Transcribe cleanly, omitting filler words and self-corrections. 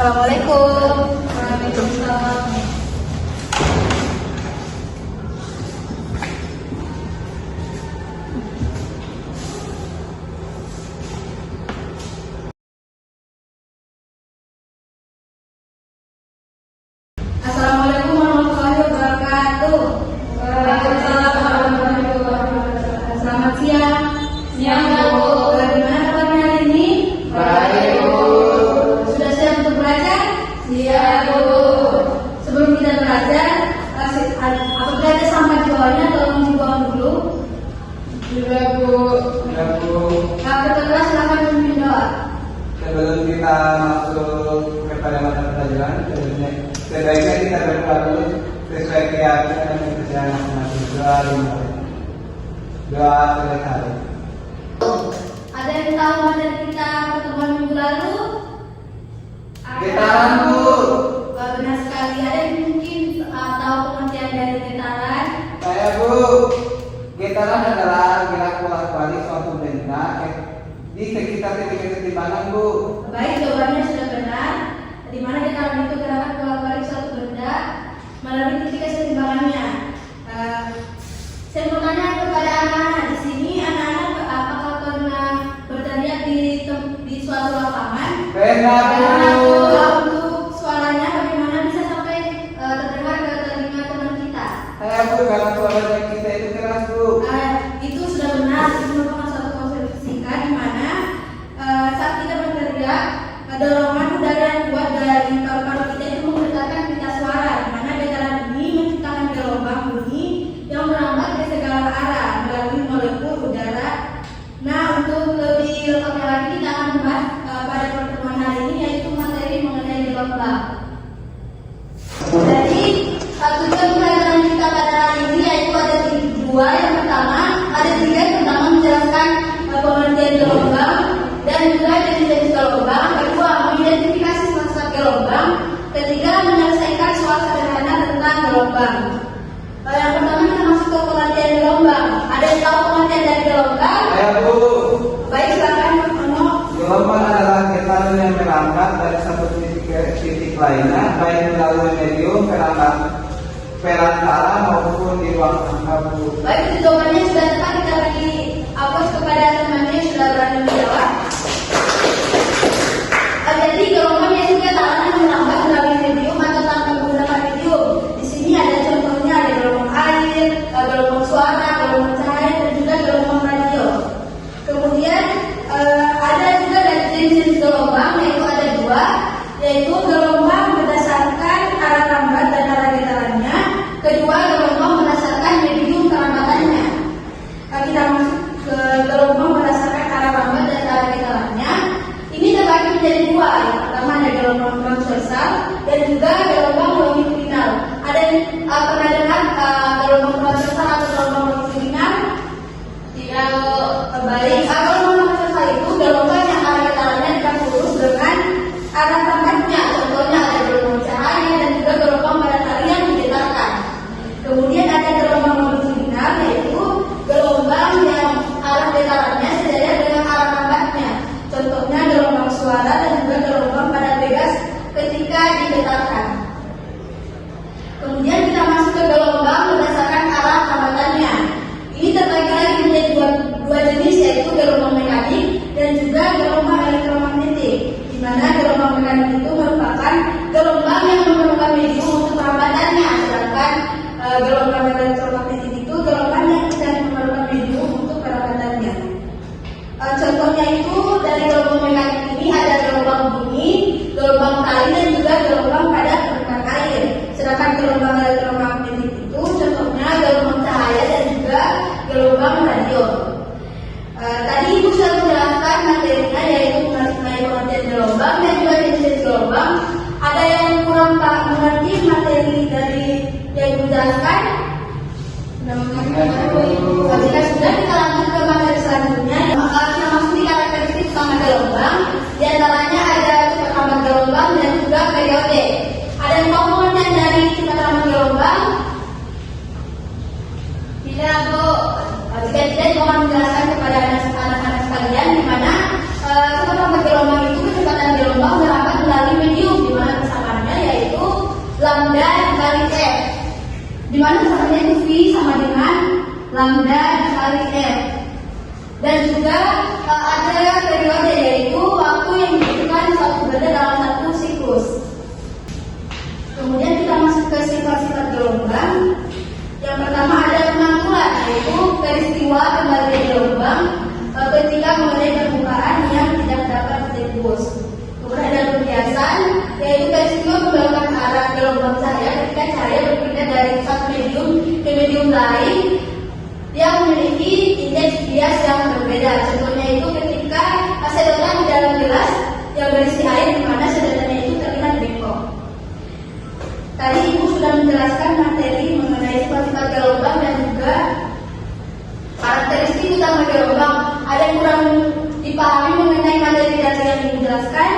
Assalamualaikum. Waalaikumsalam. Assalamualaikum warahmatullahi wabarakatuh. Waalaikumsalam warahmatullahi wabarakatuh. Selamat siang. Siang, Bu. Bagaimana kabarnya hari ini? Baik, Bu. Sudah siap untuk belajar? Siap, Bu. Sebelum kita belajar, apabila ada sampah di bawahnya tolong dibuang dulu. Sudah, Bu. Ya Bu, Kalau kelas silakan memimpin doa. sebelum kita masuk kepada mata pelajaran, sebaiknya kita berdoa dulu sesuai keyakinan dan kepercayaan masing-masing. Doa dimulai. Doa selesai. Ada yang tahu materi kita pertemuan minggu lalu? Getaran, Bu. Benar sekali. Ada yang mungkin tahu pengertian dari getaran? Saya Bu, getaran adalah gerak bolak-balik suatu benda di sekitar titik kesetimbangan Bu. Baik, jawabannya sudah benar. Di mana getaran itu gerakan bolak-balik suatu benda melalui titik kesetimbangannya. Saya mau tanya kepada anak-anak di sini, anak-anak apakah pernah berteriak di suatu lapangan? Benar Bu. Untuk suaranya bagaimana bisa sampai terdengar ke telinga teman kita? Saya Bu, karena suara kita itu keras Bu. Itu sudah benar. Itu merupakan suatu konsep fisika di mana saat kita berteriak, dorongan udara yang kuat dari paru-paru kita itu menggetarkan pita suara, di mana getaran ini menciptakan gelombang bunyi yang merambat ke segala arah melalui molekul udara. Nah, untuk lebih lengkapnya lagi kita akan membahas pada pertemuan hari ini yaitu materi mengenai gelombang. Jadi tujuan pelajaran kita pada hari ini yaitu ada dua. Yang pertama ada tiga, yang pertama menjelaskan pengertian gelombang dan juga jenis-jenis gelombang. Kedua mengidentifikasi konsep gelombang. Ketiga menyelesaikan soal sederhana tentang gelombang. Yang pertama kita masuk ke pengertian gelombang. Ada yang tahu pengertian dari gelombang? Saya Bu. Baik, silakan Ono. Gelombang adalah getaran yang merambat dari satu titik ke titik lainnya, baik melalui medium, perantara maupun di ruang angka Bu. Baik, itu jawabannya sudah tepat. Kita bagi aplaus kepada temannya yang sudah berani menjawab. Jadi gelombang itu getaran yang merambat melalui medium atau tanpa menggunakan medium. Di sini ada contohnya, ada gelombang air, gelombang suara, gelombang cahaya, dan juga gelombang radio. Kemudian ada juga dari jenis gelombang, yaitu ada dua, yaitu gelombang berdasarkan arah rambat dan arah getarannya. Kedua, gelombang berdasarkan medium kerambatannya. Kita masuk ke gelombang berdasarkan arah rambat dan arah getarannya. Ini terbagi menjadi dua. Yang pertama ada gelombang transversal dan juga gelombang longitudinal. Ada yang pernah dengar gelombang transversal atau gelombang longitudinal? Tidak. Baik. Gelombang transversal itu gelombang yang arah getarannya dekat lurus dengan arah rambatnya. Contohnya ada gelombang cahaya dan juga gelombang matahari yang digetarkan. Kemudian ada gelombang longitudinal, yaitu gelombang yang arah getarannya sejajar dengan arah rambatnya. Contohnya gelombang suara dan juga gelombang pada tegas ketika digetarkan. Kemudian kita masuk ke gelombang berdasarkan arah rambatannya. Ini terbagi lagi menjadi dua jenis, yaitu gelombang mekanik dan juga gelombang elektromagnetik. Di mana gelombang mekanik itu merupakan gelombang yang memerlukan medium untuk perambatannya, sedangkan gelombang elektromagnetik itu gelombang yang tidak memerlukan medium untuk perambatannya. Contohnya itu dari gelombang mekanik ini ada gelombang bunyi, gelombang tali dan juga gelombang pada permukaan air. Sedangkan gelombang elektromagnetik itu contohnya gelombang cahaya dan juga gelombang radio. Tadi Ibu sudah menjelaskan materinya, yaitu mengenai pengertian gelombang dan juga jenis gelombang. Ada yang kurang mengerti materi dari yang Ibu jelaskan? Jika sudah, kita lanjut ke materi selanjutnya. Kita masuk di karakteristik utama gelombang. Di antaranya ada cepat rambat gelombang dan juga periode. Ada yang tahu pengertian dari cepat rambat gelombang? Tidak, Bu. Jika tidak, saya akan menjelaskan kepada anak-anak sekalian di mana cepat rambat gelombang itu kecepatan gelombang merambat melalui medium, di mana di mana samanya itu V sama dengan lambda dikali F. Dan juga ada periode, yaitu waktu yang dibutuhkan satu berada dalam satu siklus. Kemudian kita masuk ke sifat-sifat gelombang. Yang pertama ada pengaturan, yaitu peristiwa kembali gelombang ketika mengenai permukaan yang tidak dapat ditembus. Kemudian ada pembiasan, yaitu peristiwa membelokan arah gelombang cahaya ketika cahaya berpindah dari satu medium ke medium lain yang memiliki indeks bias yang berbeda. Contohnya itu ketika sedotan di dalam gelas yang berisi air, di mana sedotannya itu terlihat bengkok. Tadi Ibu sudah menjelaskan materi mengenai sifat-sifat gelombang dan juga karakteristik utama gelombang. Ada yang kurang dipahami mengenai materi tadi yang Ibu jelaskan?